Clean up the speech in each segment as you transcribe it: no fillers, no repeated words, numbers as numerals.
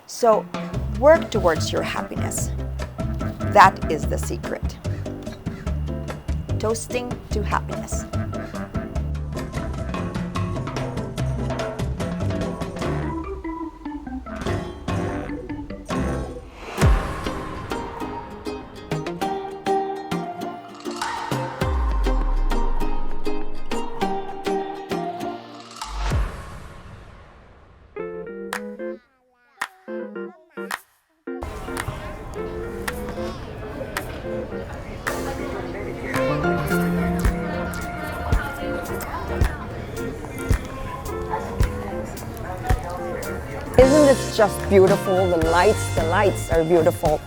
So work towards your happiness. That is the secret. Toasting to happiness. Isn't it just beautiful? The lights are beautiful.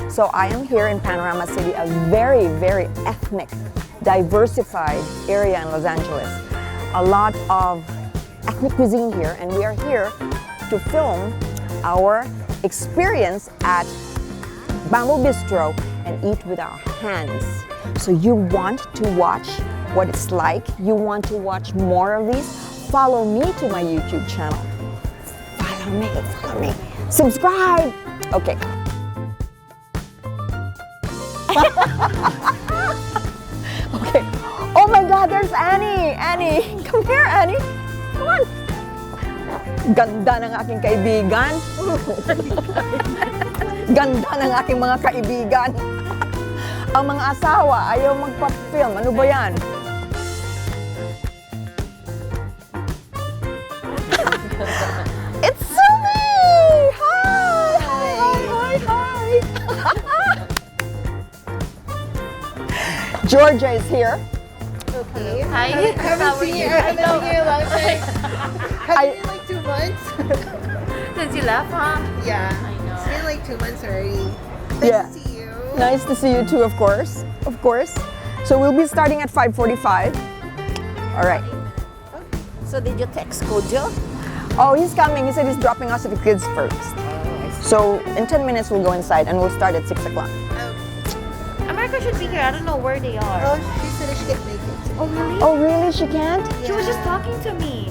So I am here in Panorama City, a very, very ethnic, diversified area in Los Angeles. A lot of ethnic cuisine here, and we are here to film our experience at Bamboo Bistro and eat with our hands. So you want to watch what it's like? You want to watch more of these? Follow me to my YouTube channel. Follow me. Subscribe. Okay. Okay. Oh my God, there's Annie. Annie, come here, Annie. Come on. Ganda ng aking kaibigan. Ganda ng aking mga kaibigan. Ang mga asawa ayaw magpa-film. Ano ba yan? It's Sumi! Hi! Georgia is here. Okay. Hi. I haven't seen you in a long time. Has it been like 2 months? Since you left, huh? Yeah. I know. It's been like 2 months already. Nice Yeah. to see you. Nice to see you too, of course. Of course. So we'll be starting at 5:45. All right. So did you text Kojo? Oh, he's coming. He said he's dropping us at the kids first. So in 10 minutes we'll go inside and we'll start at 6 o'clock. America should be here. I don't know where they are. Oh, she said she can't make it. Oh, really? Oh, really? She can't? She was just talking to me.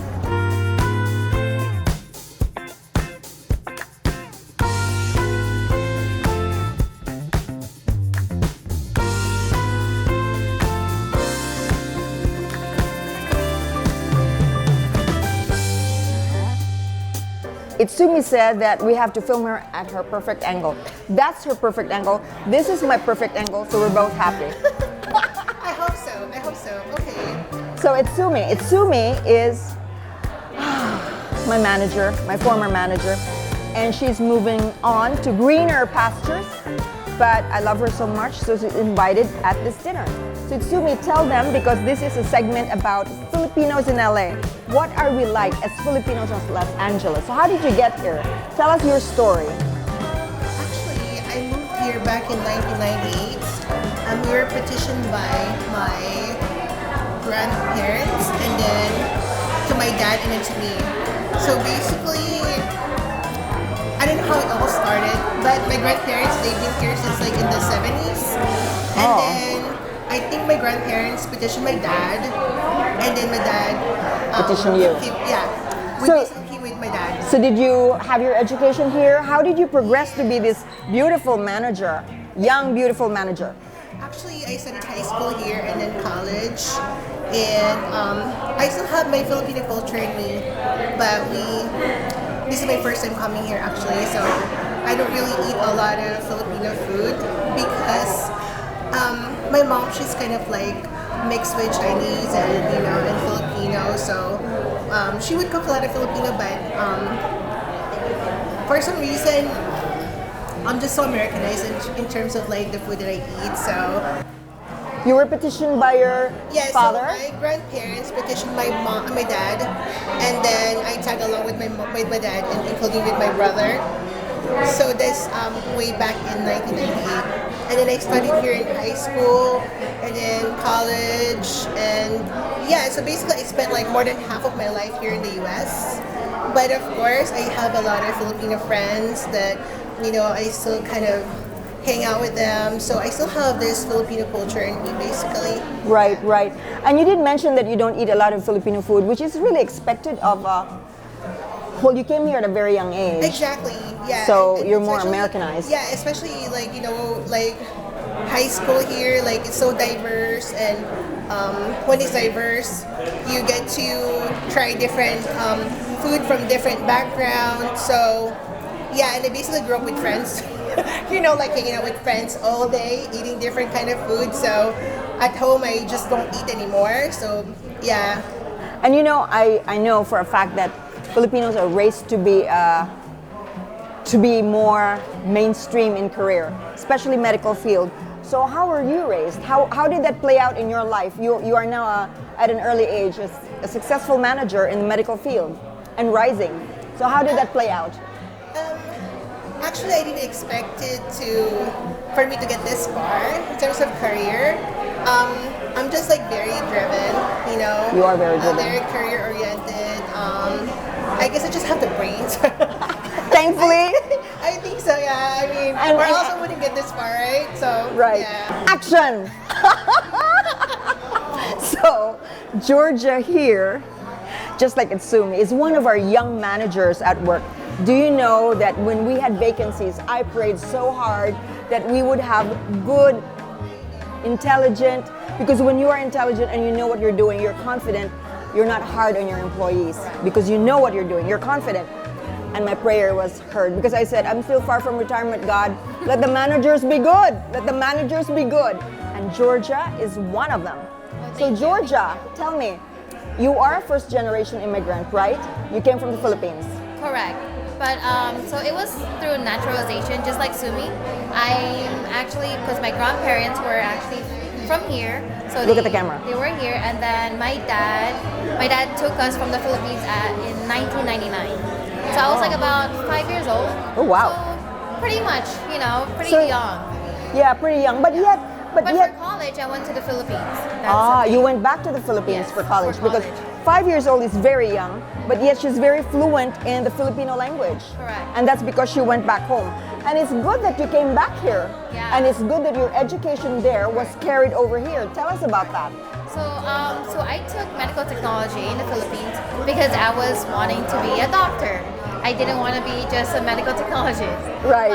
Itsumi said that we have to film her at her perfect angle. That's her perfect angle. This is my perfect angle, so we're both happy. I hope so. Okay. So Itsumi is my manager, my former manager, and she's moving on to greener pastures. But I love her so much, so she's invited at this dinner. So Itsumi, tell them, because this is a segment about Filipinos in LA. What are we like as Filipinos in Los Angeles? So how did you get here? Tell us your story. Actually, I moved here back in 1998. We were petitioned by my grandparents and then to my dad and then to me. So basically, I don't know how it all started, but my grandparents, they've been here since like in the 70s. And then I think my grandparents petitioned my dad, and then my dad Petition you. We So- basically came with my dad. So did you have your education here? How did you progress to be this beautiful manager, young, beautiful manager? Actually, I studied high school here and then college, and I still have my Filipino culture in me, but this is my first time coming here actually, so I don't really eat a lot of Filipino food because my mom, she's kind of like mixed with Chinese and Filipino, so she would cook a lot of Filipino, but for some reason I'm just so Americanized in terms of like the food that I eat. So You were petitioned by your father? So my grandparents petitioned my mom, my dad, and then I tag along with my dad and including with my brother. So this way back in 1998. And then I studied here in high school and then college, and yeah, so basically I spent like more than half of my life here in the US. But of course I have a lot of Filipino friends that, I still kind of hang out with them. So I still have this Filipino culture in me basically. Right. And you did mention that you don't eat a lot of Filipino food, which is really expected of well, you came here at a very young age. Exactly. Yeah. So and you're more especially- Americanized. Yeah, especially like like high school here, like it's so diverse, and when it's diverse, you get to try different food from different backgrounds. So yeah, and I basically grew up with friends. Like hanging out with friends all day, eating different kind of food. So at home, I just don't eat anymore. So yeah. And I know for a fact that Filipinos are raised to be more mainstream in career, especially medical field. So how were you raised? How did that play out in your life? You are now at an early age a successful manager in the medical field and rising. So how did that play out? Actually, I didn't expect it for me to get this far in terms of career. I'm just like very driven, You are very driven. Very career oriented. I guess I just have the brains. Thankfully. I think so, yeah. I mean, or else I wouldn't get this far, right? So, Right. yeah. Action! So, Georgia here, just like Itsumi, is one of our young managers at work. Do you know that when we had vacancies, I prayed so hard that we would have good, intelligent, because when you are intelligent and you know what you're doing, you're confident, you're not hard on your employees because you know what you're doing, you're confident. And my prayer was heard because I said, I'm still far from retirement, God. Let the managers be good. Let the managers be good. And Georgia is one of them. So Georgia, tell me, you are a first generation immigrant, right? You came from the Philippines. Correct. But so it was through naturalization, just like Sumi. I'm actually, because my grandparents were actually from here. So Look at the camera. They were here, and then my dad took us from the Philippines in 1999. So I was like about 5 years old. Oh wow. So pretty much, pretty So- young. Yeah, pretty young, but yet. But for college, I went to the Philippines. That's the You thing. went back to the Philippines Yes, for college for because college. 5 years old is very young, but yet she's very fluent in the Filipino language. Correct. And that's because she went back home. And it's good that you came back here. Yeah. And it's good that your education there was carried over here. Tell us about that. So I took medical technology in the Philippines because I was wanting to be a doctor. I didn't want to be just a medical technologist. Right.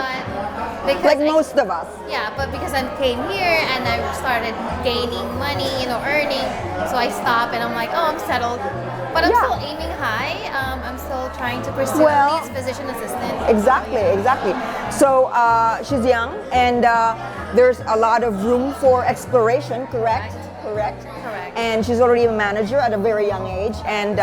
But because Like most of us. Yeah, but because I came here and I started gaining money, earning, so I stopped and I'm like, oh, I'm settled. But I'm Yeah. still aiming high. I'm still trying to pursue Well- at least physician assistant. Exactly. So she's young and there's a lot of room for exploration, correct? Correct. And she's already a manager at a very young age. And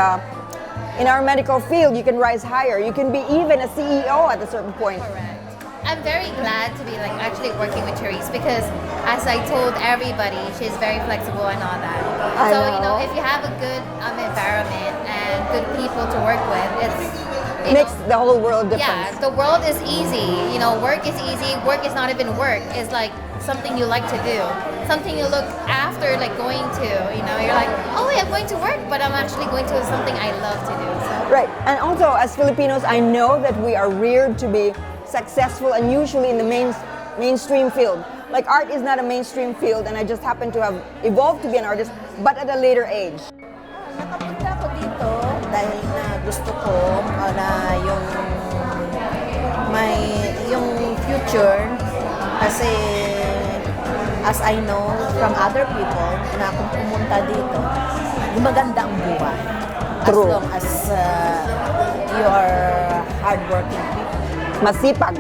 in our medical field, you can rise higher. You can be even a CEO at a certain point. Correct. I'm very glad to be actually working with Charisse because, as I told everybody, she's very flexible and all that. I So know. if you have a good environment and good people to work with, it Makes the whole world difference. Yeah, the world is easy. Work is easy. Work is not even work. It's like something you like to do, something you look after, like going to. You're like, oh, I'm going to work, but I'm actually going to something I love to do. So. Right. And also, as Filipinos, I know that we are reared to be successful and usually in the mainstream field. Like art is not a mainstream field and I just happen to have evolved to be an artist, but at a later age. Nakapunta ako dito dahil na gusto ko na yung future kasi as I know from other people na kung pumunta dito, gumaganda ang buhay. True. As long as you are hardworking people. Masipag.